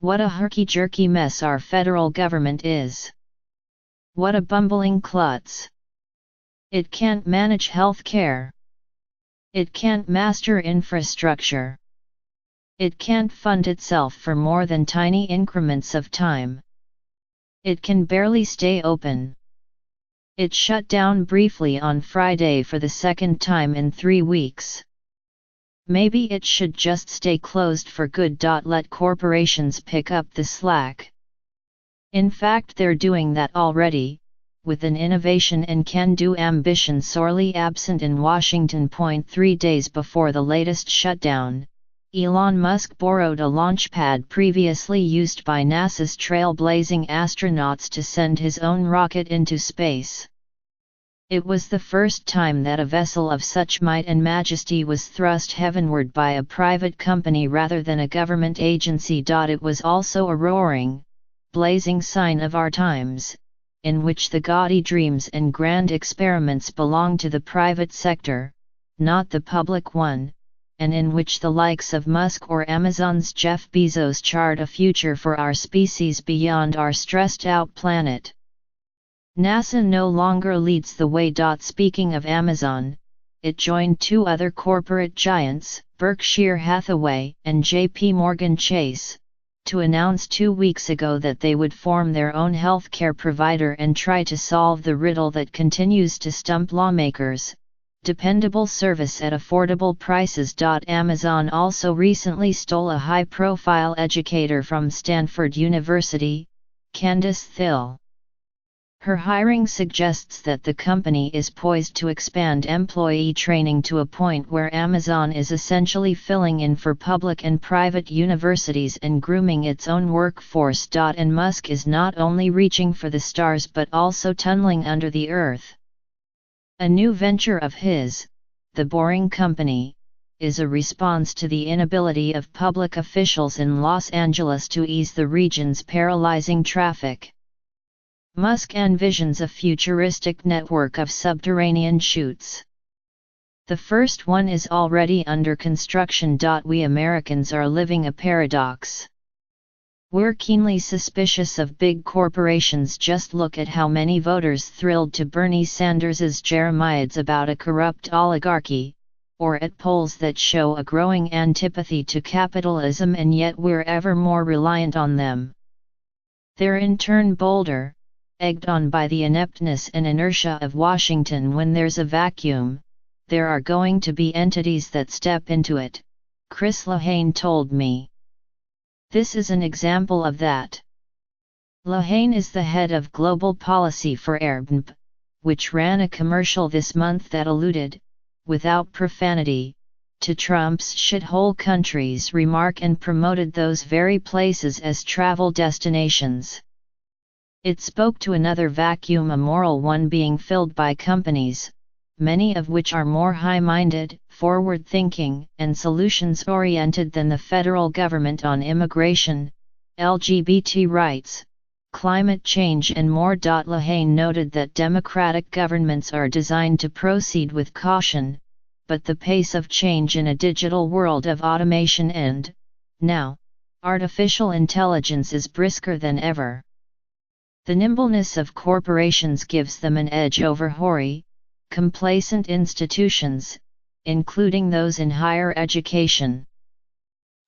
What a herky-jerky mess our federal government is. What a bumbling klutz. It can't manage health care. It can't master infrastructure. It can't fund itself for more than tiny increments of time. It can barely stay open. It shut down briefly on Friday for the second time in 3 weeks. Maybe it should just stay closed for good. Let corporations pick up the slack. In fact, they're doing that already, with an innovation and can-do ambition sorely absent in Washington. 3 days before the latest shutdown, Elon Musk borrowed a launchpad previously used by NASA's trailblazing astronauts to send his own rocket into space. It was the first time that a vessel of such might and majesty was thrust heavenward by a private company rather than a government agency. It was also a roaring, blazing sign of our times, in which the gaudy dreams and grand experiments belong to the private sector, not the public one, and in which the likes of Musk or Amazon's Jeff Bezos chart a future for our species beyond our stressed-out planet. NASA no longer leads the way. Speaking of Amazon, it joined 2 other corporate giants, Berkshire Hathaway and J.P. Morgan Chase, to announce 2 weeks ago that they would form their own healthcare provider and try to solve the riddle that continues to stump lawmakers: dependable service at affordable prices. Amazon also recently stole a high-profile educator from Stanford University, Candace Thill. Her hiring suggests that the company is poised to expand employee training to a point where Amazon is essentially filling in for public and private universities and grooming its own workforce. And Musk is not only reaching for the stars but also tunneling under the earth. A new venture of his, The Boring Company, is a response to the inability of public officials in Los Angeles to ease the region's paralyzing traffic. Musk envisions a futuristic network of subterranean chutes. The first one is already under construction. We Americans are living a paradox. We're keenly suspicious of big corporations. Just look at how many voters thrilled to Bernie Sanders's jeremiads about a corrupt oligarchy, or at polls that show a growing antipathy to capitalism, and yet we're ever more reliant on them. They're in turn bolder, egged on by the ineptness and inertia of Washington. When there's a vacuum, there are going to be entities that step into it, Chris Lehane told me. This is an example of that. Lehane is the head of global policy for Airbnb, which ran a commercial this month that alluded, without profanity, to Trump's shithole countries remark and promoted those very places as travel destinations. It spoke to another vacuum, a moral one being filled by companies, many of which are more high-minded, forward-thinking, and solutions-oriented than the federal government on immigration, LGBT rights, climate change and more. Lehane noted that democratic governments are designed to proceed with caution, but the pace of change in a digital world of automation and, now, artificial intelligence is brisker than ever. The nimbleness of corporations gives them an edge over hoary, complacent institutions, including those in higher education.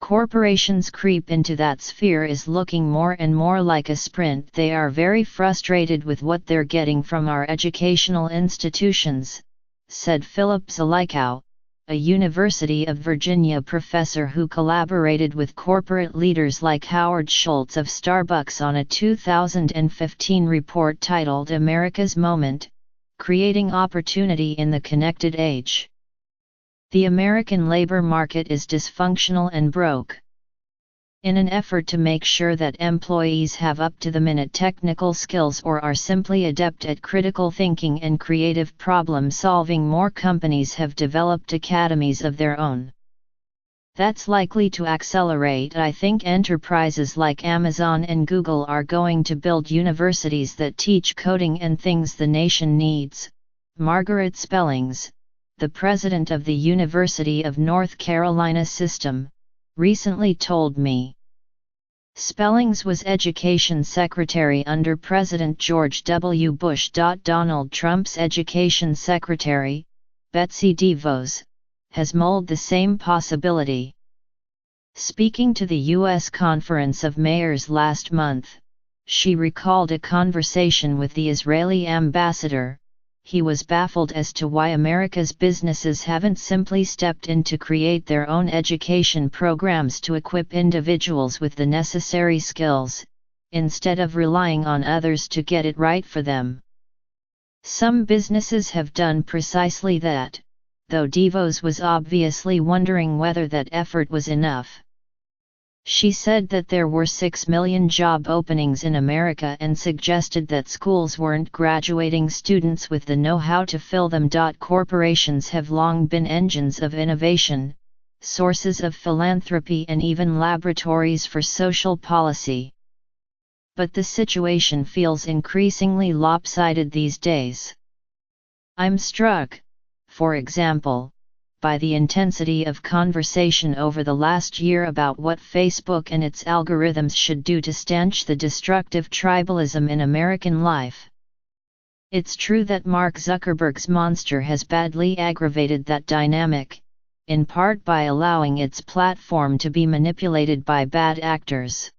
Corporations creep into that sphere is looking more and more like a sprint. They are very frustrated with what they're getting from our educational institutions, said Philip Zelikow, a University of Virginia professor who collaborated with corporate leaders like Howard Schultz of Starbucks on a 2015 report titled America's Moment: Creating Opportunity in the Connected Age. The American labor market is dysfunctional and broke. In an effort to make sure that employees have up-to-the-minute technical skills or are simply adept at critical thinking and creative problem-solving, more companies have developed academies of their own. That's likely to accelerate. I think enterprises like Amazon and Google are going to build universities that teach coding and things the nation needs, Margaret Spellings, the president of the University of North Carolina System, recently told me. Spellings was Education Secretary under President George W. Bush. Donald Trump's Education Secretary, Betsy DeVos, has mulled the same possibility. Speaking to the U.S. Conference of Mayors last month, she recalled a conversation with the Israeli ambassador. He was baffled as to why America's businesses haven't simply stepped in to create their own education programs to equip individuals with the necessary skills, instead of relying on others to get it right for them. Some businesses have done precisely that, though DeVos was obviously wondering whether that effort was enough. She said that there were 6 million job openings in America and suggested that schools weren't graduating students with the know-how to fill them. Corporations have long been engines of innovation, sources of philanthropy and even laboratories for social policy. But the situation feels increasingly lopsided these days. I'm struck, for example, by the intensity of conversation over the last year about what Facebook and its algorithms should do to stanch the destructive tribalism in American life. It's true that Mark Zuckerberg's monster has badly aggravated that dynamic, in part by allowing its platform to be manipulated by bad actors.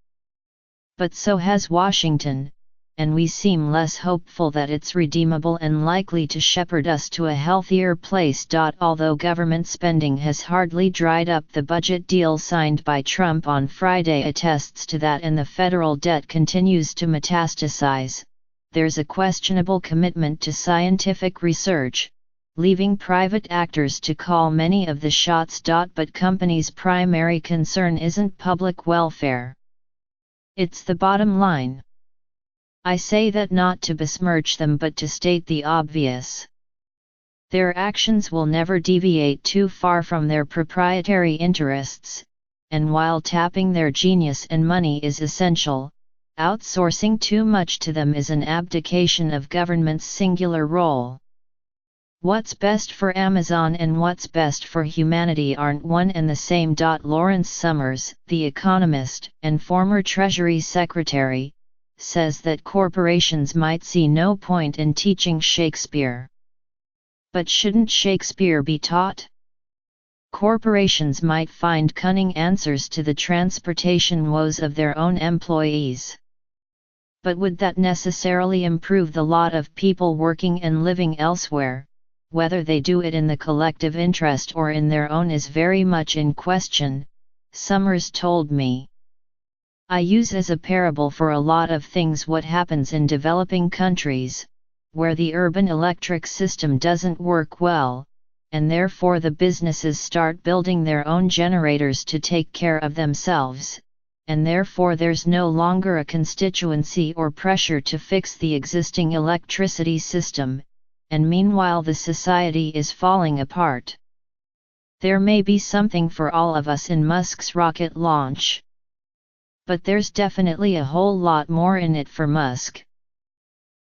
But so has Washington, and we seem less hopeful that it's redeemable and likely to shepherd us to a healthier place. Although government spending has hardly dried up, the budget deal signed by Trump on Friday attests to that, and the federal debt continues to metastasize. There's a questionable commitment to scientific research, leaving private actors to call many of the shots. But companies' primary concern isn't public welfare. It's the bottom line. I say that not to besmirch them but to state the obvious. Their actions will never deviate too far from their proprietary interests, and while tapping their genius and money is essential, outsourcing too much to them is an abdication of government's singular role. What's best for Amazon and what's best for humanity aren't one and the same. Lawrence Summers, the economist and former Treasury Secretary, says that corporations might see no point in teaching Shakespeare. But shouldn't Shakespeare be taught? Corporations might find cunning answers to the transportation woes of their own employees. But would that necessarily improve the lot of people working and living elsewhere? Whether they do it in the collective interest or in their own is very much in question, Summers told me. I use as a parable for a lot of things what happens in developing countries, where the urban electric system doesn't work well, and therefore the businesses start building their own generators to take care of themselves, and therefore there's no longer a constituency or pressure to fix the existing electricity system, and meanwhile the society is falling apart. There may be something for all of us in Musk's rocket launch. But there's definitely a whole lot more in it for Musk.